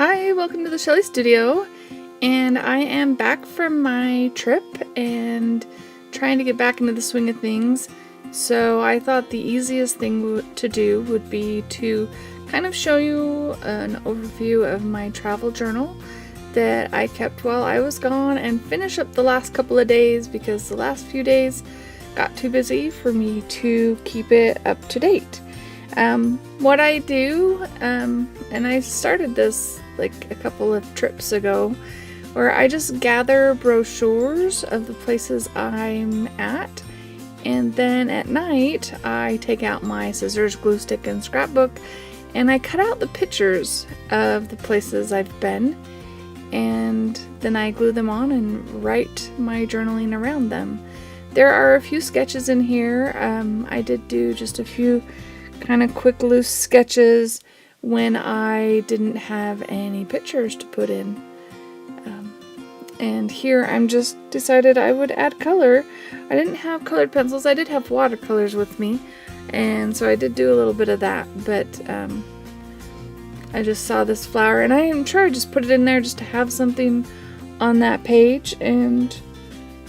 Hi, welcome to the Shelley Studio, and I am back from my trip and trying to get back into the swing of things. So I thought the easiest thing to do would be to kind of show you an overview of my travel journal that I kept while I was gone and finish up the last couple of days because the last few days got too busy for me to keep it up to date. What I do, and I started this like a couple of trips ago, where I just gather brochures of the places I'm at, and then at night I take out my scissors, glue stick, and scrapbook, and I cut out the pictures of the places I've been, and then I glue them on and write my journaling around them. There are a few sketches in here. I did do just a few kind of quick loose sketches when I didn't have any pictures to put in. And here I'm just decided I would add color. I didn't have colored pencils. I did have watercolors with me, and so I did do a little bit of that, but I just saw this flower and I am sure I just put it in there just to have something on that page, and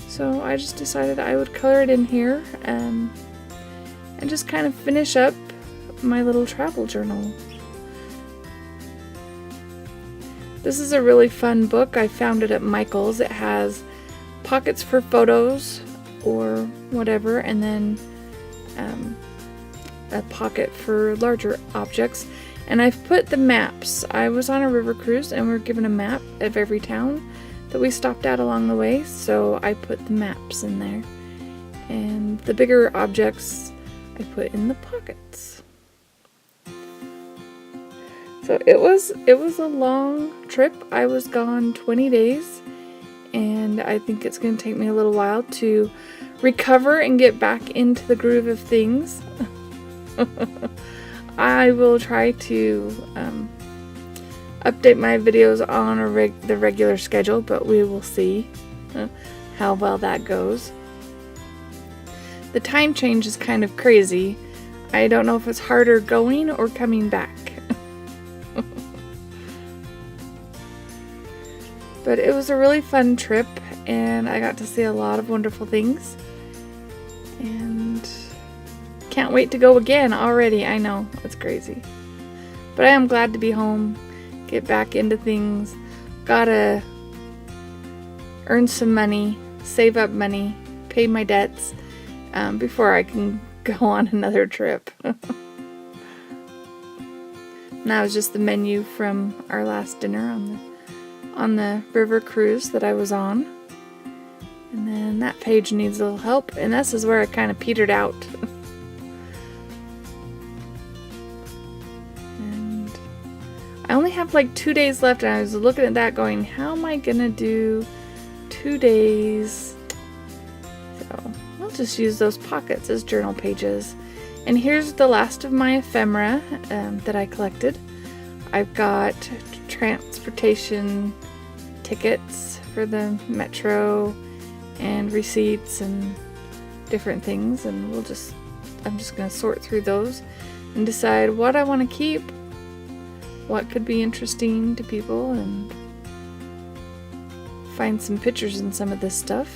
so I just decided I would color it in here and just kind of finish up my little travel journal. This is a really fun book. I found it at Michael's. It has pockets for photos or whatever, and then a pocket for larger objects. And I've put the maps. I was on a river cruise and we were given a map of every town that we stopped at along the way, so I put the maps in there. And the bigger objects I put in the pockets. So it was a long trip. I was gone 20 days, and I think it's going to take me a little while to recover and get back into the groove of things. I will try to update my videos on the regular schedule, but we will see how well that goes. The time change is kind of crazy. I don't know if it's harder going or coming back. But it was a really fun trip, and I got to see a lot of wonderful things, and can't wait to go again already. I know, it's crazy. But I am glad to be home, get back into things. Gotta earn some money, save up money, pay my debts, before I can go on another trip. And that was just the menu from our last dinner on the river cruise that I was on. And then that page needs a little help, and this is where I kind of petered out. And I only have like 2 days left, and I was looking at that going, how am I gonna do 2 days? So I'll just use those pockets as journal pages. And here's the last of my ephemera that I collected. I've got transportation tickets for the metro and receipts and different things, and I'm just going to sort through those and decide what I want to keep, what could be interesting to people, and find some pictures in some of this stuff.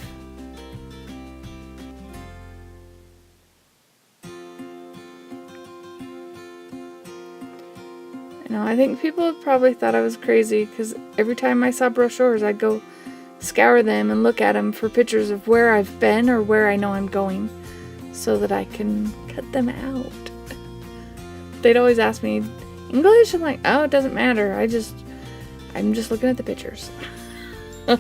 I think people have probably thought I was crazy because every time I saw brochures, I'd go scour them and look at them for pictures of where I've been or where I know I'm going so that I can cut them out. They'd always ask me, English? I'm like, oh, it doesn't matter. I'm just looking at the pictures. Though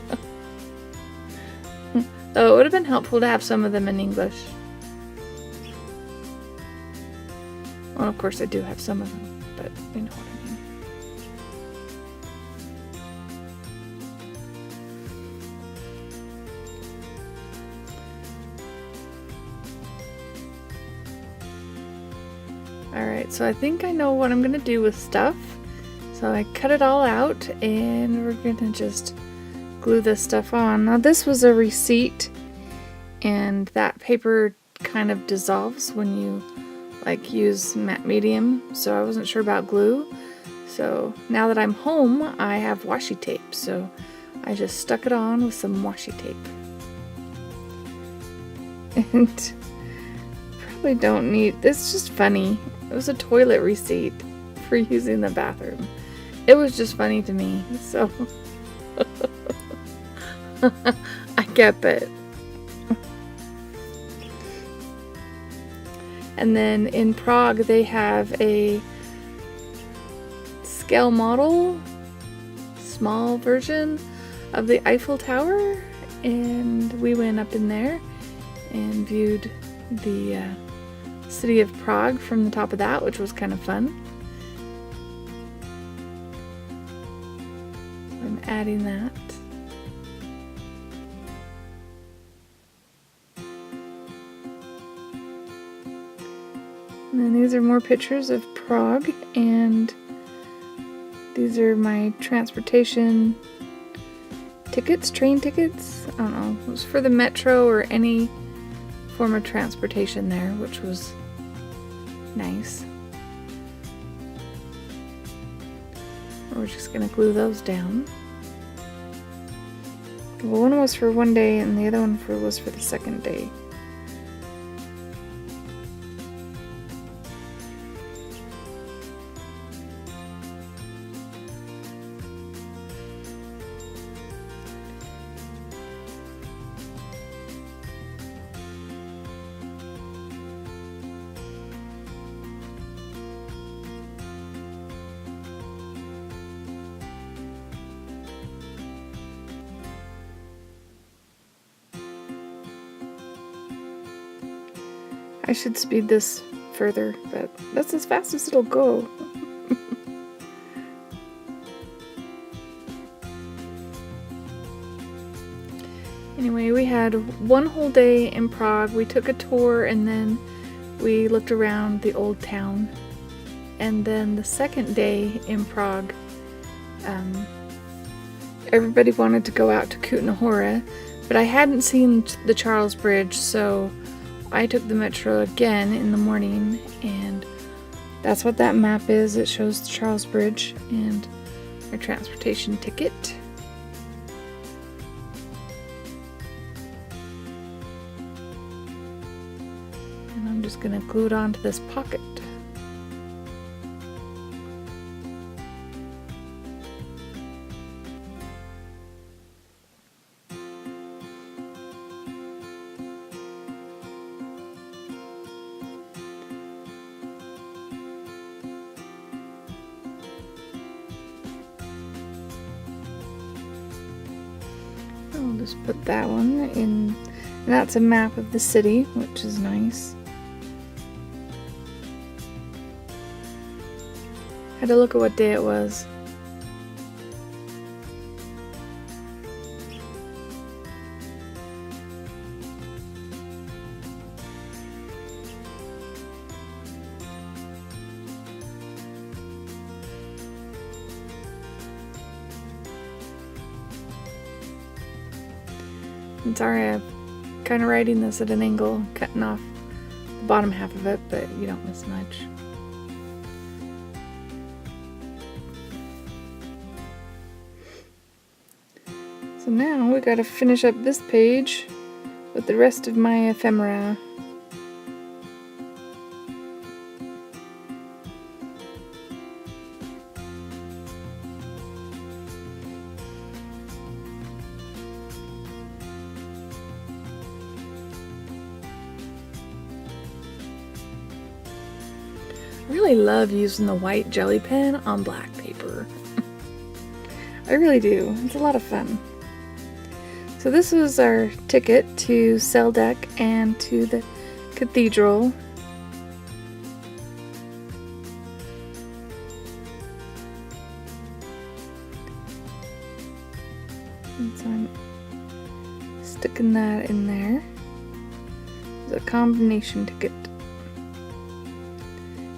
it would have been helpful to have some of them in English. Well, of course I do have some of them, but you know what I mean. Alright, so I think I know what I'm going to do with stuff. So I cut it all out, and we're going to just glue this stuff on. Now this was a receipt, and that paper kind of dissolves when you like use matte medium, so I wasn't sure about glue. So now that I'm home, I have washi tape, so I just stuck it on with some washi tape. And probably don't need, it's just funny. It was a toilet receipt for using the bathroom. It was just funny to me, so I kept it. And then in Prague they have a scale model, small version of the Eiffel Tower, and we went up in there and viewed the city of Prague from the top of that, which was kind of fun. I'm adding that. And then these are more pictures of Prague, and these are my transportation tickets, train tickets. I don't know, it was for the metro or any form of transportation there, which was nice. We're just gonna glue those down. Well, one was for one day and the other one was for the second day. I should speed this further, but that's as fast as it'll go. Anyway, we had one whole day in Prague. We took a tour and then we looked around the old town. And then the second day in Prague, everybody wanted to go out to Kutna Hora, but I hadn't seen the Charles Bridge, so I took the metro again in the morning, and that's what that map is. It shows the Charles Bridge and our transportation ticket. And I'm just going to glue it onto this pocket. I'll just put that one in, and that's a map of the city, which is nice. Had to look at what day it was. I'm sorry, I'm kind of writing this at an angle, cutting off the bottom half of it, but you don't miss much. So now we gotta finish up this page with the rest of my ephemera. I really love using the white jelly pen on black paper. I really do. It's a lot of fun. So this was our ticket to Seldeck and to the cathedral. And so I'm sticking that in there. It's a combination ticket.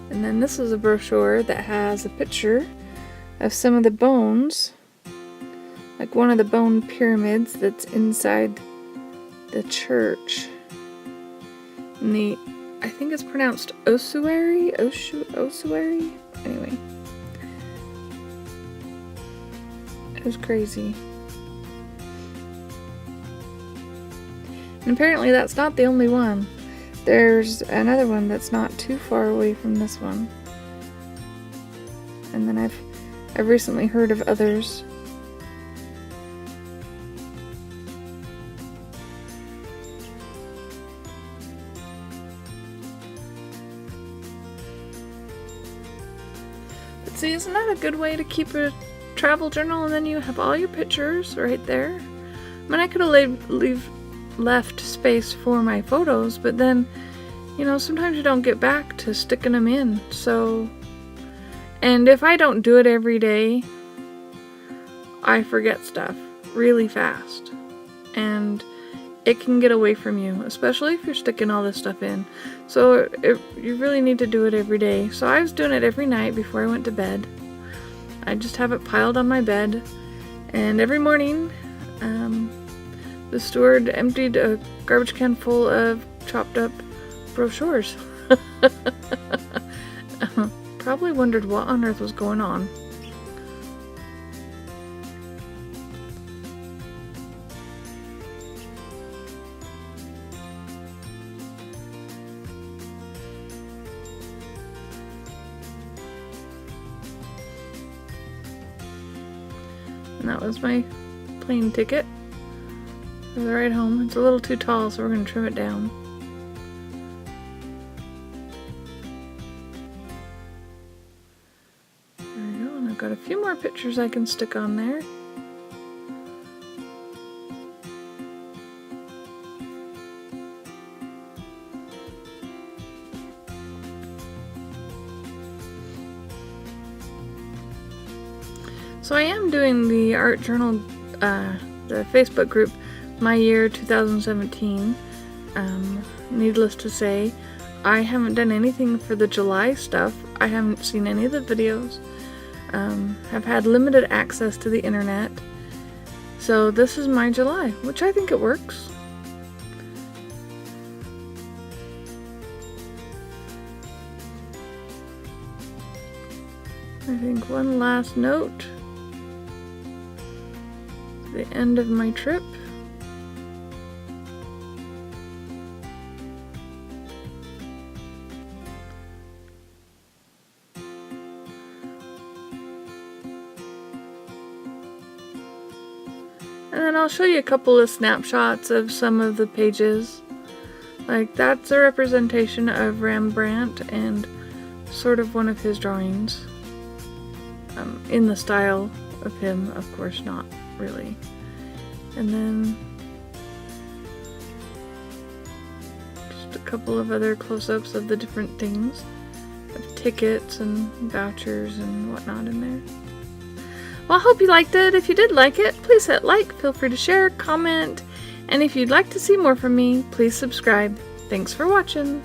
And then this is a brochure that has a picture of some of the bones, like one of the bone pyramids that's inside the church. And I think it's pronounced ossuary? Ossuary? Anyway. It was crazy. And apparently that's not the only one. There's another one that's not too far away from this one. And then I've recently heard of others. But see, isn't that a good way to keep a travel journal, and then you have all your pictures right there? I mean, I could have left space for my photos, but then, you know, sometimes you don't get back to sticking them in. So, and if I don't do it every day, I forget stuff really fast, and it can get away from you, especially if you're sticking all this stuff in. So you really need to do it every day. So I was doing it every night before I went to bed. I just have it piled on my bed, and every morning the steward emptied a garbage can full of chopped up brochures. Probably wondered what on earth was going on. And that was my plane ticket for the ride home. It's a little too tall, so we're going to trim it down. There we go, and I've got a few more pictures I can stick on there. So I am doing the art journal, the Facebook group, My Year 2017. Needless to say, I haven't done anything for the July stuff. I haven't seen any of the videos. I've had limited access to the internet. So this is my July, which I think it works. I think one last note. The end of my trip. And then I'll show you a couple of snapshots of some of the pages. Like, that's a representation of Rembrandt and sort of one of his drawings. In the style of him, of course, not really. And then just a couple of other close-ups of the different things, of tickets and vouchers and whatnot in there. Well, I hope you liked it. If you did like it, please hit like, feel free to share, comment, and if you'd like to see more from me, please subscribe. Thanks for watching.